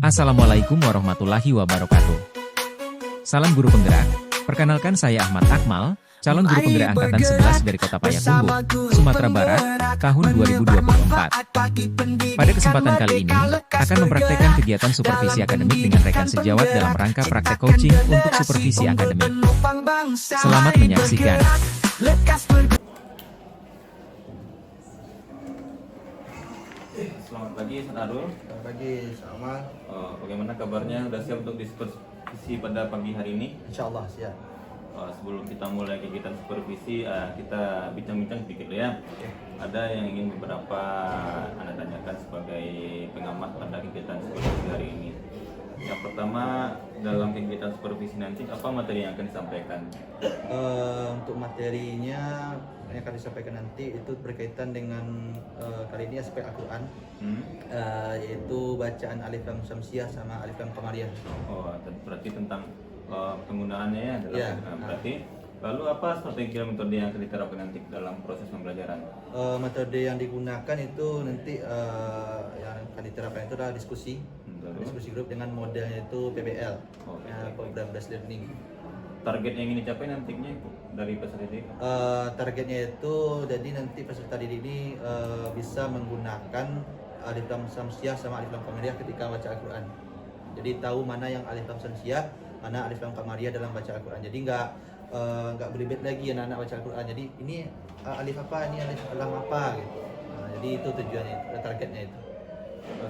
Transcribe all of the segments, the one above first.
Assalamualaikum warahmatullahi wabarakatuh. Salam guru penggerak. Perkenalkan saya Ahmad Akmal, calon guru penggerak angkatan 11 dari Kota Payakumbuh, Sumatera Barat, tahun 2024. Pada kesempatan kali ini, akan mempraktekkan kegiatan supervisi akademik dengan rekan sejawat dalam rangka praktek coaching untuk supervisi akademik. Selamat menyaksikan. Selamat pagi, Sanarul. Selamat pagi, Amal. Bagaimana kabarnya? Sudah siap untuk diskusi pada pagi hari ini? Insya Allah siap. Sebelum kita mulai kegiatan supervisi, kita bincang-bincang sedikit ya. Oke. Ada yang ingin beberapa Anda tanyakan sebagai pengamat pada kegiatan supervisi hari ini. Yang pertama, dalam kegiatan supervisi nanti, apa materi yang akan disampaikan? Untuk materinya yang akan disampaikan nanti itu berkaitan dengan kali ini aspek Al-Quran, yaitu bacaan Alif Lam Syamsiah sama Alif Lam Qamariyah. Berarti tentang penggunaannya ya dalam Ya. berarti. Lalu apa strategi dan metode yang akan diterapkan nanti dalam proses pembelajaran? Metode yang digunakan itu nanti yang akan diterapkan itu adalah diskusi grup dengan modelnya itu PBL, Program Based Learning. Target yang ingin dicapai nantinya dari peserta didik? Targetnya itu jadi nanti peserta didik ini bisa menggunakan Alif Lam Syamsiah sama Alif Lam Qamariyah ketika baca Al-Quran. Jadi tahu mana yang Alif Lam Syamsiah, mana Alif Lam Qamariyah dalam baca Al-Quran. Jadi nggak beribet lagi anak-anak baca Al-Quran. Jadi ini alif apa, ini alif lam apa gitu. Jadi itu tujuannya, targetnya itu.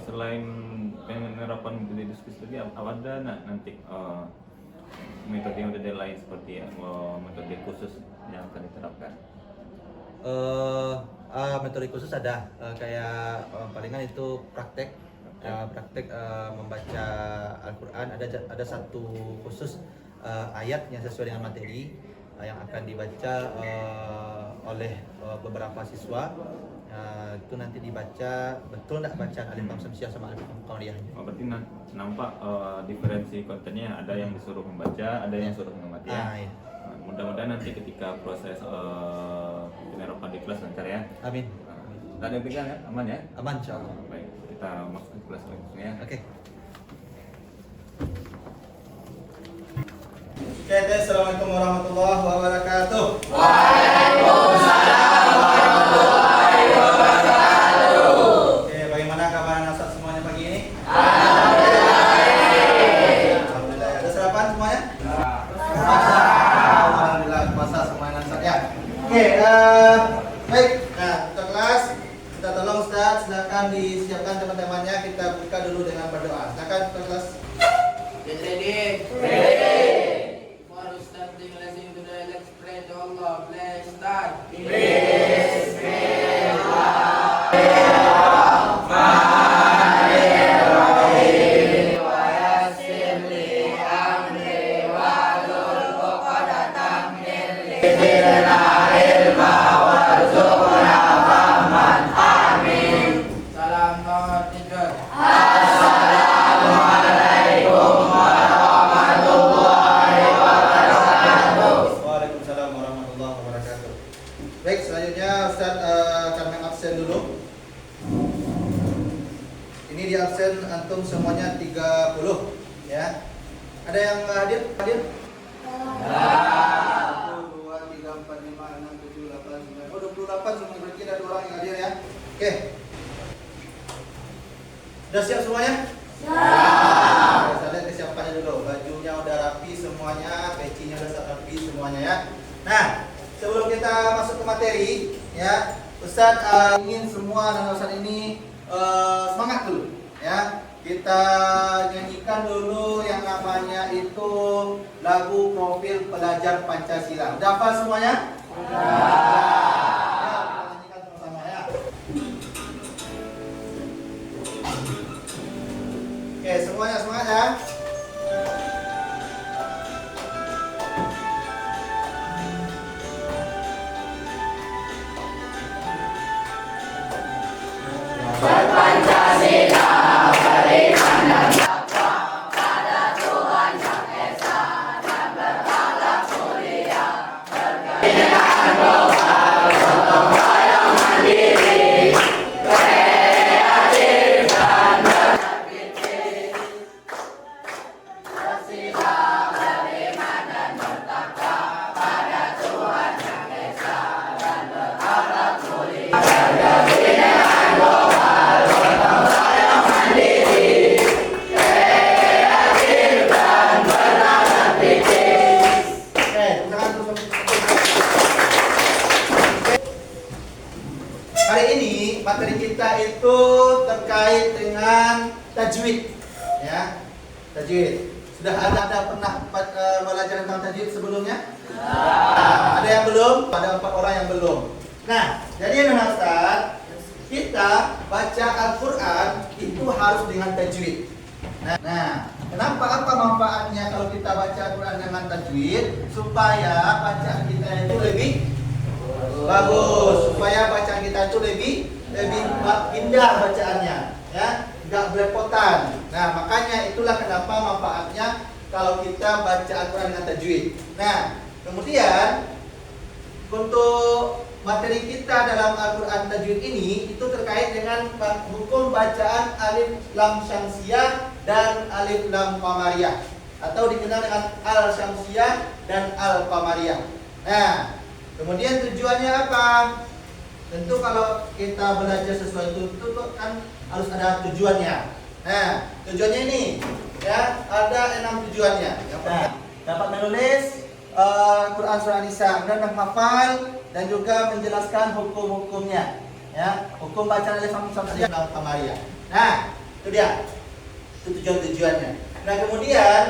Selain penerapan metode diskusi tadi, ada nanti metode lain seperti metode khusus yang akan diterapkan? Metode khusus ada, kayak palingan itu praktek membaca Al-Quran. Ada satu khusus ayat yang sesuai dengan materi yang akan dibaca oleh beberapa siswa. Itu nanti dibaca betul nggak bacaan Alif Lam Syamsiah sama Alif Lam Qamariyah. Berarti nampak diferensi kontennya, ada yang disuruh membaca, ada yang disuruh mengamati ya. Iya. Mudah-mudahan nanti ketika proses penerapan di kelas lancar ya. Amin. Tak ada yang pegang ya, aman ya? Aman insyaallah. Baik, kita masuk ke kelas langsung ya. Oke. Assalamualaikum warahmatullahi wabarakatuh. Oke, bagaimana kabar anak Ustaz semuanya pagi ini? Alhamdulillah. Ada sarapan semuanya? Alhamdulillah, puasa semuanya Ustaz ya. Oke, baik. Nah, untuk kelas kita tolong Ustaz, silakan disiapkan teman-temannya. Kita buka dulu dengan berdoa. Silakan untuk kelas. Get ready. For starting lesson today, let's pray to Allah. Let's start. Salam hormat teacher. Waalaikumsalam warahmatullahi wabarakatuh. Baik, selanjutnya Ustaz kami absen dulu. Ini di absen antum semuanya 30 ya. Ada yang hadir? 1, 2, 3, 4, 5, 6, 7, 8, 9. Oh, 28 semua, berarti ada 2 orang yang hadir ya. Oke. Sudah siap semuanya? Siap. Saya lihat kesiapannya dulu. Bajunya udah rapi semuanya, pecinya udah rapi semuanya ya. Nah, sebelum kita masuk ke materi ya, Ustadz ingin semua anak Ustadz ini semangat dulu ya. Kita nyanyikan dulu yang namanya itu lagu Profil Pelajar Pancasila. Udah hafal semuanya? Udah. Ya, kita nyanyikan sama-sama ya. Oke, semuanya semangat ya. Ya, tajwid. Sudah ada pernah belajar tentang tajwid sebelumnya? Ada yang belum? Ada 4 orang yang belum. Nah, jadi memang Ustaz, kita baca Al-Quran itu harus dengan tajwid. Nah, kenapa apa manfaatnya kalau kita baca Al-Quran dengan tajwid? Supaya bacaan kita itu lebih bagus, supaya bacaan kita itu lebih indah bacaannya, ya, nggak belepotan. Nah, makanya itulah kenapa manfaatnya kalau kita baca Al-Quran dengan tajwid. Nah, kemudian untuk materi kita dalam Al-Quran tajwid ini itu terkait dengan hukum bacaan alif lam syamsiyah dan alif lam qamariyah, atau dikenal dengan al-syamsiyah dan al-qamariyah. Nah, kemudian tujuannya apa? Tentu kalau kita belajar sesuatu itu kan harus ada tujuannya. Nah, tujuannya ini ya, ada 6 tujuannya. Yang pertama, dapat menulis Quran surah Nisa, dan menghafal dan juga menjelaskan hukum-hukumnya, ya, hukum bacaan alif lam syamsiyah dan qamariyah. Nah, itu dia. Itu tujuannya. Nah, kemudian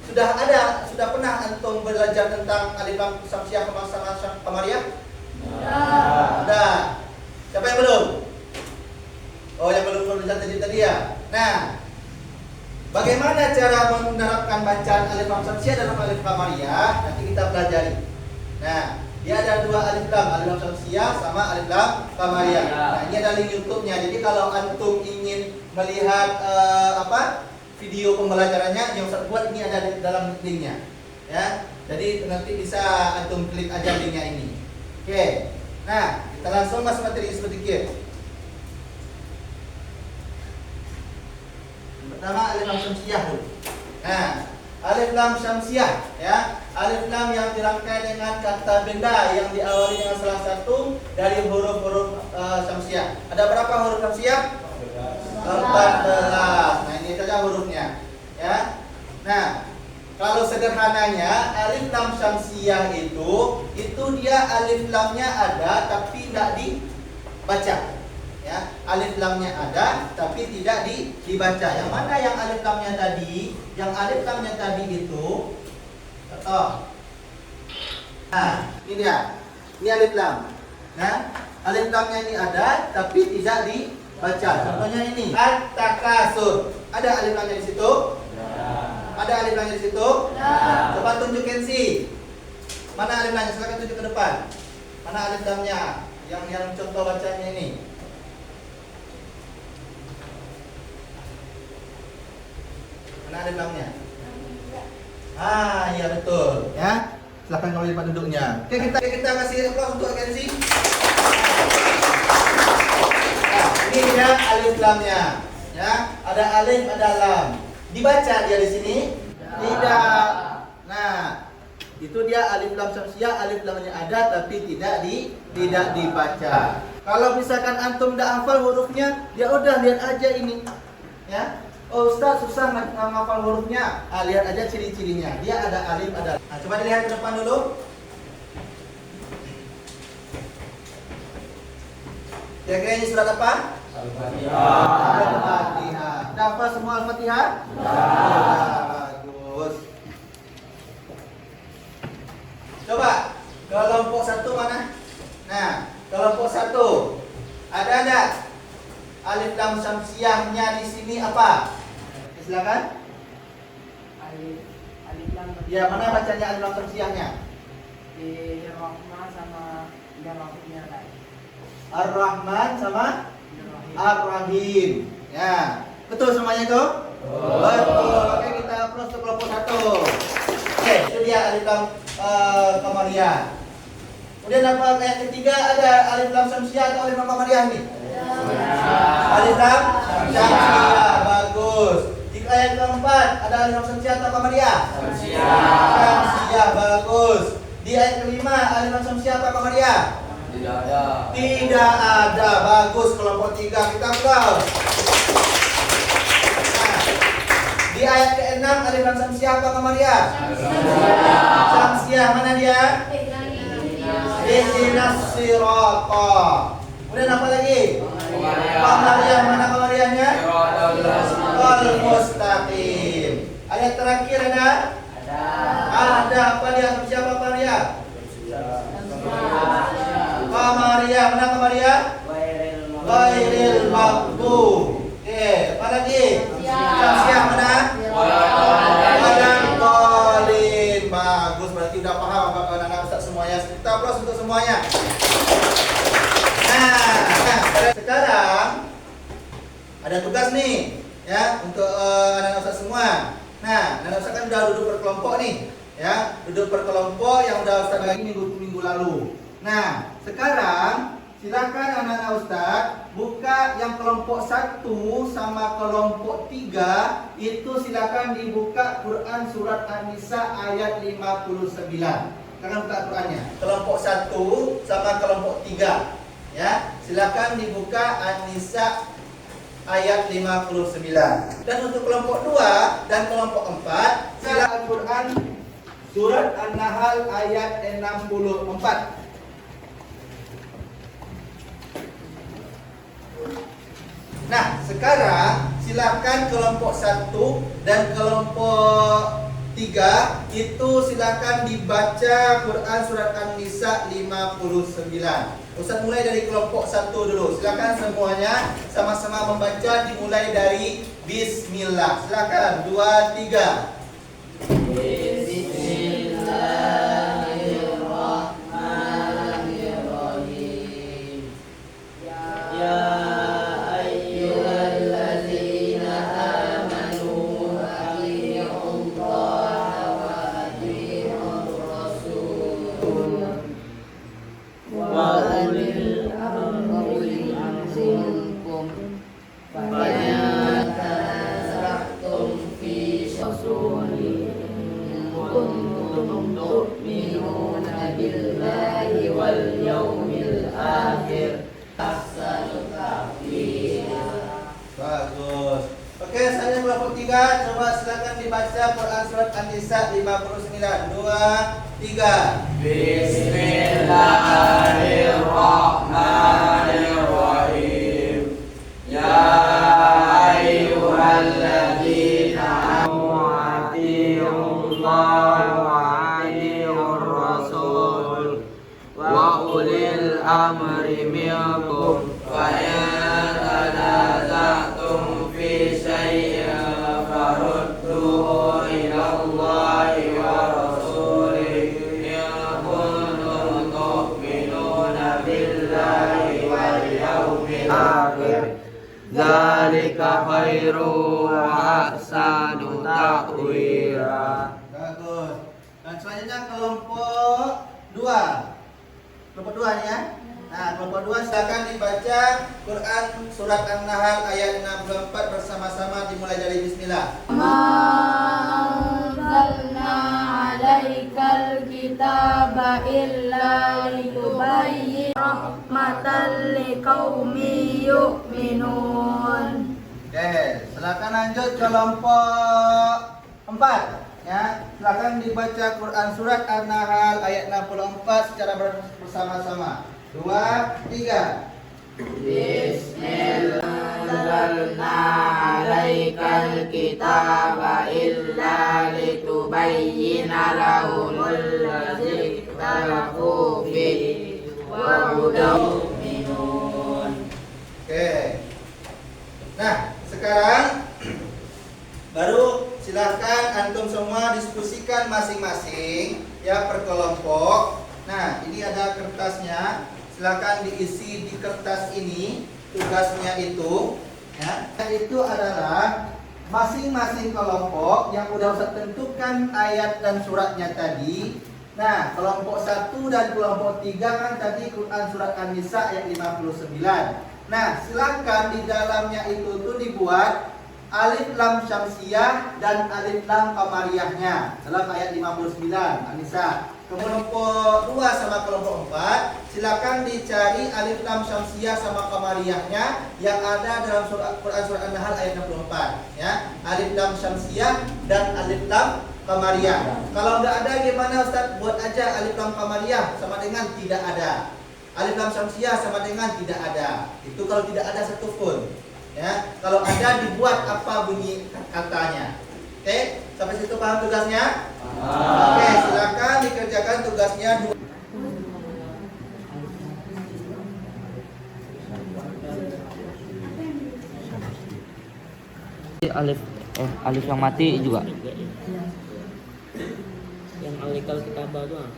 sudah pernah antum belajar tentang alif lam syamsiyah sama qamariyah? Ada. Siapa yang belum? Oh, yang belum belajar tadi ya. Nah, bagaimana cara menerapkan bacaan alif lam syamsiyah dalam alif qamariyah? Nanti kita pelajari. Nah, dia ada 2 alif lam syamsiyah sama alif lam qamariyah. Nah, ini ada link YouTube-nya. Jadi kalau antum ingin melihat video pembelajarannya yang Ustaz buat, ini ada di dalam linknya, ya. Jadi nanti bisa antum klik aja linknya ini. Oke. Nah, kita langsung masuk materi sedikit. Pertama, alif lam syamsiyah dulu. Nah, alif lam syamsiyah, ya, alif lam yang dirangkai dengan kata benda yang diawali dengan salah satu dari huruf-huruf syamsiyah. Ada berapa huruf syamsiyah? 14. Nah, ini saja hurufnya, ya. Nah, kalau sederhananya alif lam syamsiyah itu dia alif lamnya ada tapi tidak dibaca. Ya, alif lamnya ada tapi tidak dibaca. Yang mana yang alif lamnya tadi? Yang alif lamnya tadi itu contoh. Nah, ini dia. Ini alif lam. Nah, alif lamnya ini ada tapi tidak dibaca. Contohnya ini, at-takasur. Ada alif lamnya di situ? Ada alif lamnya di situ? Coba tunjukin sih. Mana alif lamnya? Silakan tunjuk ke depan. Mana alif lamnya? Yang contoh bacanya ini. Mana alif lamnya? Iya betul, ya. Silakan kembali tempat duduknya. Oke, kita kasih aplaus untuk agensi. Nah, ini dia alif lamnya, ya. Ada alif, ada lam. Dibaca dia di sini? Tidak. Nah, itu dia alif lam syamsiyah, alif lamnya ada tapi tidak dibaca. Kalau misalkan antum tidak hafal hurufnya, ya udah lihat aja ini, ya. Oh, Ustaz susah menghafal hurufnya. Lihat aja ciri-cirinya. Dia ada alif, ada. Nah, coba dilihat ke depan dulu. Kira-kira ini surat apa? Al-Fatihah. Al-Fatihah. Sudah hafal semua Al-Fatihah? Bagus. Coba kelompok 1 mana? Nah, kelompok 1 ada alif lam syamsiyahnya di sini apa? Silakan. Alif lam. Ya, mana bacanya alif lam syamsiyahnya? Di Rahman sama Rahimnya lain. Ar-Rahman sama Ar-Rahim. Ya, betul semuanya itu? Betul. Oke, kita plus ke kelompok 1. Oke, itu dia alif lam qamariyah. Kemudian apa yang ketiga, ada alif lam syamsiyah atau alif lam qamariyah nih? Alif lam syamsiyah, bagus. Jika yang keempat ada alif lam syamsiyah atau qamariyah? Syamsiyah, bagus. Di ayat kelima alif lam syamsiyah atau qamariyah? Tidak ada, bagus. Kelompok 3 kita aplaus. Nah, di ayat ke-6 alif lam syamsiyah atau qamariyah? Syamsiyah, mana dia? Ihdinas sirata. Kemudian apa lagi? Qamariyah, mana qamariyahnya? Al-Mustaqim. Ayat terakhir ada? Ada. Apa dia? Siapa Maria? Kamaria. Mana Kamaria? Ghairil Maghdub. Oke, apa lagi? Siap mana? Waladhdallin. Bagus, berarti udah paham apa anak-anak Ustaz semuanya. Kita aplaus untuk semuanya. Nah, sekarang ada tugas nih ya untuk anak-anak Ustaz semua. Nah, anak-anak Ustaz kan udah duduk berkelompok nih, ya, duduk berkelompok yang udah Ustaz lagi minggu lalu. Nah, sekarang silakan anak-anak Ustaz buka yang kelompok 1 sama kelompok 3 itu silakan dibuka Quran surat An-Nisa ayat 59. Silakan buka Qurannya. Kelompok 1 sama kelompok 3. Ya, silakan dibuka An-Nisa ayat 59. Dan untuk kelompok 2 dan kelompok 4, silakan Al-Quran surat An-Nahl ayat 64. Nah, sekarang silakan kelompok 1 dan kelompok 3 itu silakan dibaca Quran surat An-Nisa 59. Ustaz mulai dari kelompok 1 dulu. Silakan semuanya sama-sama membaca, dimulai dari Bismillah. Silakan 2, 3. Bismillahirrahmanirrahim. Ya ayyuhallazina amanu athi'ullaha wa athi'ur rasul wa ulil amri minkum fa in tanaza'tum fi shay'in kuntum tu'minuna billahi wal yawmil akhir ahsanu ta'wila. Bagus. Oke, saya kelompok 3, coba silakan dibaca Quran surat An-Nisa 59. 2, 3. Bismillahirrahmanirrahim. Ya ayyuhalladzina amanu athi'ullaha wa athi'ur rasul wa ulil amri minkum fa in tanaza'tum fi syai'in farudduhu ila Allahi wa rasulihi in kuntum tu'minuna billahi wal yawmil akhir. Dzalika khairu wa ahsanu ta'wila. Bagus. Dan selanjutnya kelompok 2. Kelompok 2 nih ya. Nah, kelompok 2 silakan dibaca Quran surat An-Nahl ayat 64 bersama-sama, dimulai dari Bismillah. Anzalna 'alaikal kitaba illa litubayyina rahmatan liqaumin yu'minun. Oke, silakan lanjut kelompok 4 ya. Silakan dibaca Quran surat An-Nahl ayat 64 secara bersama-sama. 2, 3. Anzalna 'alaikal kitaba illa litubayyina lahumul ladzi ikhtalafu fihi wa hudan mu'minun. Oke. Nah, sekarang baru silahkan antum semua diskusikan masing-masing ya per kelompok. Nah, ini ada kertasnya. Silakan diisi di kertas ini tugasnya itu ya. Itu adalah masing-masing kelompok yang udah Ustaz tentukan ayat dan suratnya tadi. Nah, kelompok 1 dan kelompok 3 kan tadi Quran surat An-Nisa ayat 59. Nah, silakan di dalamnya itu tuh dibuat alif lam syamsiyah dan alif lam qamariyahnya dalam ayat 59 An-Nisa. Kelompok 2 sama kelompok 4 silakan dicari alif lam syamsiyah sama qamariyahnya yang ada dalam Quran surat An-Nahl ayat 64 ya. Alif lam syamsiyah dan alif lam qamariyah. Kalau nggak ada gimana Ustaz? Buat aja alif lam qamariyah sama dengan tidak ada. Alif lam syamsiyah sama dengan tidak ada. Itu kalau tidak ada satu pun. Ya, kalau ada dibuat apa bunyi katanya. Oke, sampai situ paham tugasnya? Oke, silakan dikerjakan tugasnya. Alif yang mati juga. Yang alikal kitabah tuh.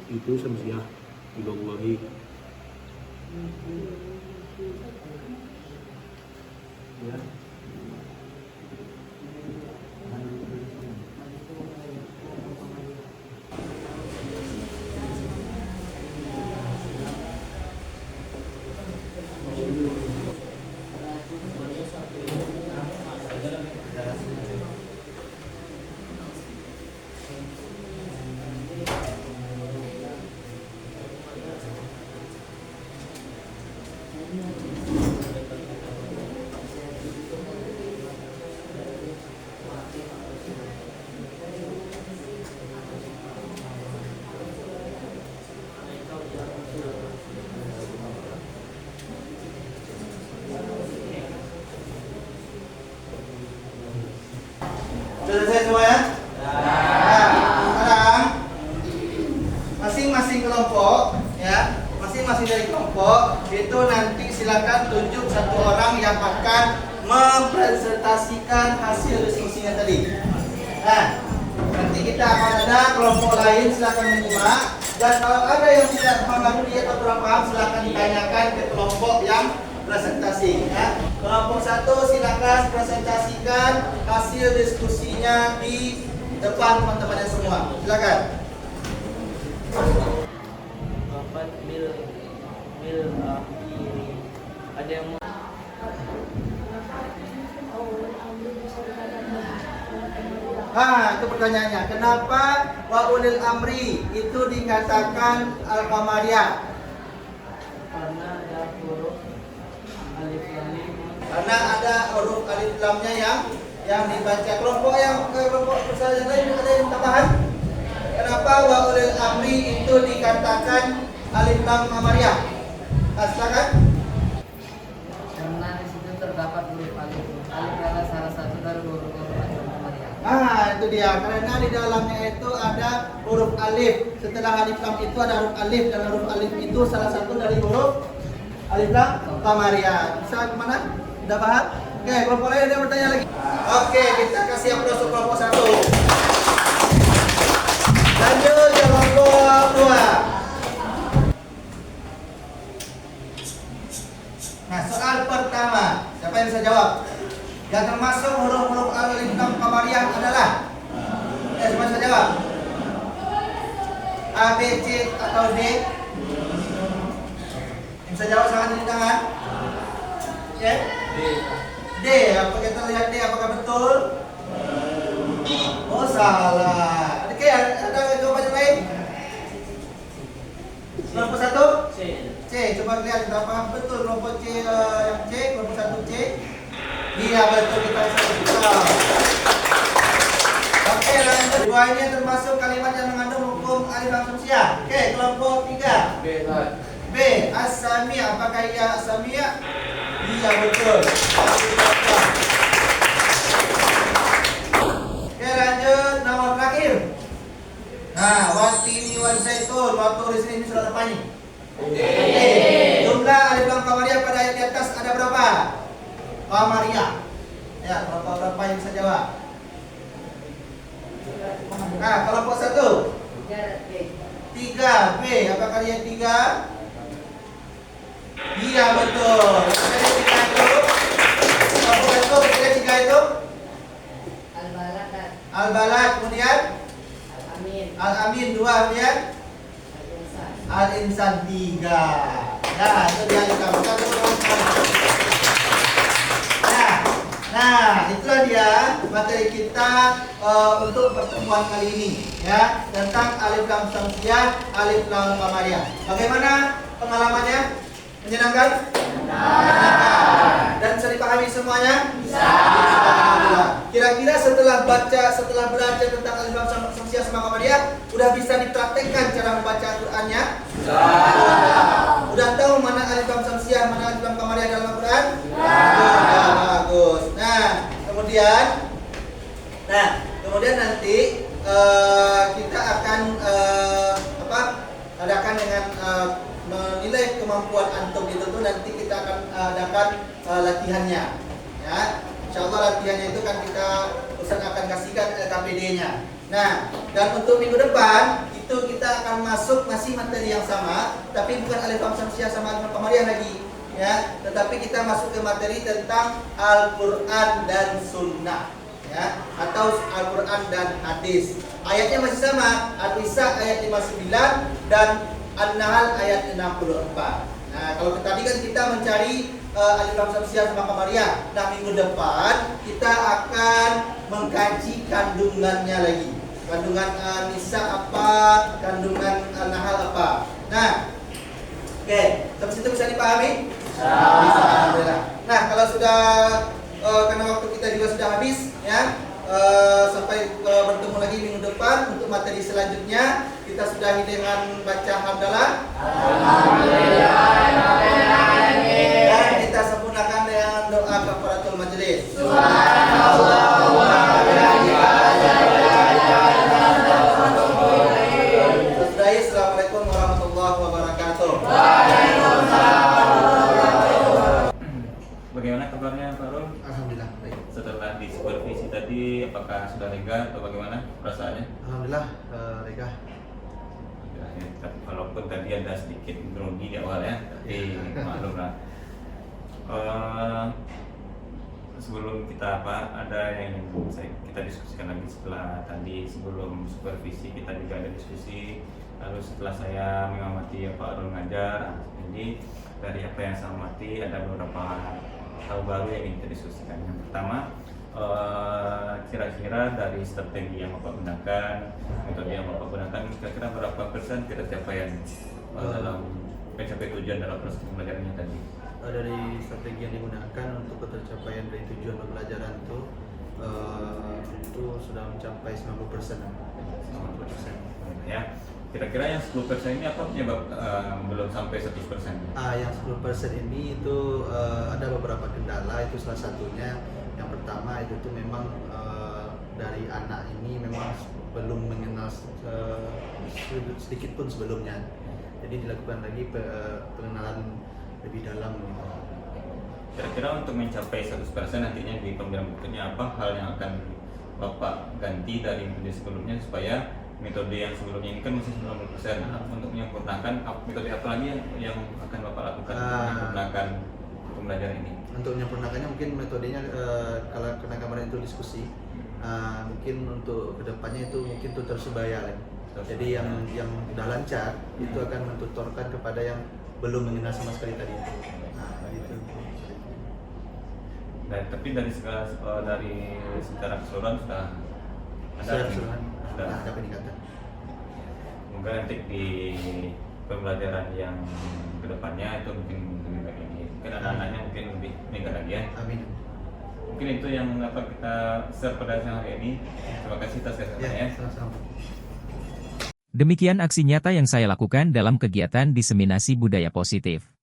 Itu samsiah dibawahi. Ya. Sudah selesai semua ya? Nah, sekarang masing-masing kelompok ya, masing-masing dari kelompok itu nanti silakan tunjuk satu orang yang akan mempresentasikan hasil diskusinya tadi. Nah, nanti kita akan ada kelompok lain silakan menyimak, dan kalau ada yang tidak memahami atau kurang paham silakan ditanyakan ke kelompok yang presentasi ya. Kelompok 1 silakan presentasikan hasil diskusinya di depan teman-temannya semua. Silakan. Bapak bil akhiri. Ada yang mau Itu pertanyaannya. Kenapa wa ulil amri itu dikatakan al-qamariyah? karena ada huruf alif lam mim. Karena ada huruf alif lamnya yang dibaca. Kelompok yang lain ada yang tambahan? Kenapa wa ulil amri itu dikatakan alif lam qamariyah? Silakan. Karena di situ terdapat huruf alif. Alif adalah salah satu dari huruf-huruf alif Maria. Itu dia. Karena di dalamnya itu ada huruf alif. Setelah alif lam itu ada huruf alif, dan huruf alif itu salah satu dari huruf alif lam qamariyah. Bisa kemana? Sudah paham? Oke, kelompok lain ada yang bertanya lagi? Oke, kita kasih aplaus untuk kelompok 1. Lanjut ke kelompok 2. Nah, soal pertama, siapa yang bisa jawab? Yang termasuk huruf-huruf alif lam qamariyah adalah, siapa bisa jawab? A, B, C atau D? Yang bisa jawab sangat di tangan. Oke? D. Apa kita lihat D apakah betul? Oh, salah. Oke, ada jawaban yang lain? Kelompok 1? C. Coba lihat apakah betul kelompok C yang C, kelompok 1 C. Iya, betul, kita bisa. Oke, lanjut. Dua ini termasuk kalimat yang mengandung hukum alif lam samsiah. Oke, kelompok 3. B. As-samia. Apakah ia as-samia? Iya, betul. Oke, lanjut. Nomor terakhir. Nah, watini wan zaitun. Waktu di sini surat apa nih? Oke. Jumlah alif lam qamariyah pada ayat di atas ada berapa? Qamariyah. Ya, berapa yang bisa jawab? Nah, kelompok 1. 3 B. Apakah dia 3? Iya, betul. Jadi 3 itu. Kelompok 1 kira 3 itu? Al-balad dan Al-balad, kemudian al-amin. Al-amin 2, kemudian Al-insan. Al-insan 3. Nah, itu dia kita Nah, itulah dia materi kita untuk pertemuan kali ini ya, tentang alif lam samsiah, alif lam qamariyah. Bagaimana pengalamannya? Menyenangkan? Menyenangkan. Dan bisa dipahami semuanya? Bisa. Alhamdulillah. Kira-kira setelah belajar tentang Alif Lam Syamsiah sama Qamariyah, udah bisa dipraktekkan cara membaca Al-Qur'annya? Udah tahu mana Alif Lam Syamsiah, mana Alif Lam Qamariyah dalam Al-Qur'an? Bagus. Nah, kemudian nanti kita akan adakan dengan menilai kemampuan antum itu tuh nanti kita akan adakan latihannya, ya. Insyaallah latihannya itu kan Ustaz akan kasihkan KPD-nya. Nah, dan untuk minggu depan itu kita akan masih materi yang sama, tapi bukan Alif Lam Syamsiah sama Alif Lam Qamariyah lagi, ya. Tetapi kita masuk ke materi tentang Al-Qur'an dan Sunnah, ya, atau Al-Qur'an dan hadis. Ayatnya masih sama, An-Nisa ayat 59 dan An-Nahl ayat 64. Nah, kalau tadi kan kita mencari Alif Lam Syamsiah sama Qamariyah. Nah, minggu depan kita akan mengkaji kandungannya lagi. Kandungan Nisa apa, kandungan Nahl apa. Nah, oke, sampai situ bisa dipahami? Bisa. Alhamdulillah. Nah, kalau sudah karena waktu kita juga sudah habis, ya. Sampai bertemu lagi minggu depan untuk materi selanjutnya. Kita sudahi dengan baca hamdalah. Dan kita sempurnakan dengan doa kafaratul majelis. Sudahi. Assalamualaikum warahmatullahi wabarakatuh. Bagaimana kabarnya Pak Rum? Alhamdulillah baik. Setelah disupervisi tadi, apakah sudah lega atau bagaimana perasaannya? Alhamdulillah lega. Ya, tapi walaupun tadi ada sedikit grogi di awal ya, tapi maklum lah. Sebelum kita ada yang kita diskusikan lagi setelah tadi, sebelum supervisi kita juga ada diskusi. Lalu setelah saya mengamati Pak Arul ngajar, jadi dari apa yang saya amati ada beberapa hal baru yang ingin kita diskusikan. Yang pertama, kira-kira dari strategi yang Bapak gunakan, metode yang Bapak gunakan, kira-kira berapa persen tercapaian dalam mencapai tujuan dalam proses pembelajarannya tadi? Dari strategi yang digunakan untuk ketercapaian dari tujuan pembelajaran itu sudah mencapai 90%. 90%. Ya. Kira-kira yang 10% ini apa penyebab belum sampai 100%? Yang 10% ini itu ada beberapa kendala, itu salah satunya. Yang pertama itu tuh memang dari anak ini memang belum mengenal sedikit pun sebelumnya. Jadi dilakukan lagi pengenalan lebih dalam. Kira-kira untuk mencapai 100% nantinya di pembelajaran berikutnya apa hal yang akan Bapak ganti dari metode sebelumnya supaya metode yang sebelumnya ini kan masih 90%. Untuk menyempurnakan metode apa lagi yang akan Bapak lakukan untuk menyempurnakan pembelajaran ini? Untuk menyempurnakannya mungkin metodenya kalau karena kemarin itu diskusi, mungkin untuk kedepannya itu mungkin tutor sebaya lagi. Jadi yang udah lancar itu akan mentutorkan kepada yang belum mengenal sama sekali tadi. Gitu. Dan tapi dari secara keseluruhan sudah ada peningkatan. Mungkin nanti di pembelajaran yang kedepannya itu mungkin lebih baik lagi. Mungkin anak-anaknya mungkin lebih meningkat lagi ya. Amin. Mungkin itu yang dapat kita share pada siang hari ini. Terima kasih atas kesempatannya. Ya, sama-sama. Demikian aksi nyata yang saya lakukan dalam kegiatan diseminasi budaya positif.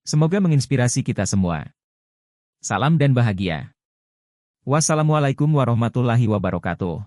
Semoga menginspirasi kita semua. Salam dan bahagia. Wassalamualaikum warahmatullahi wabarakatuh.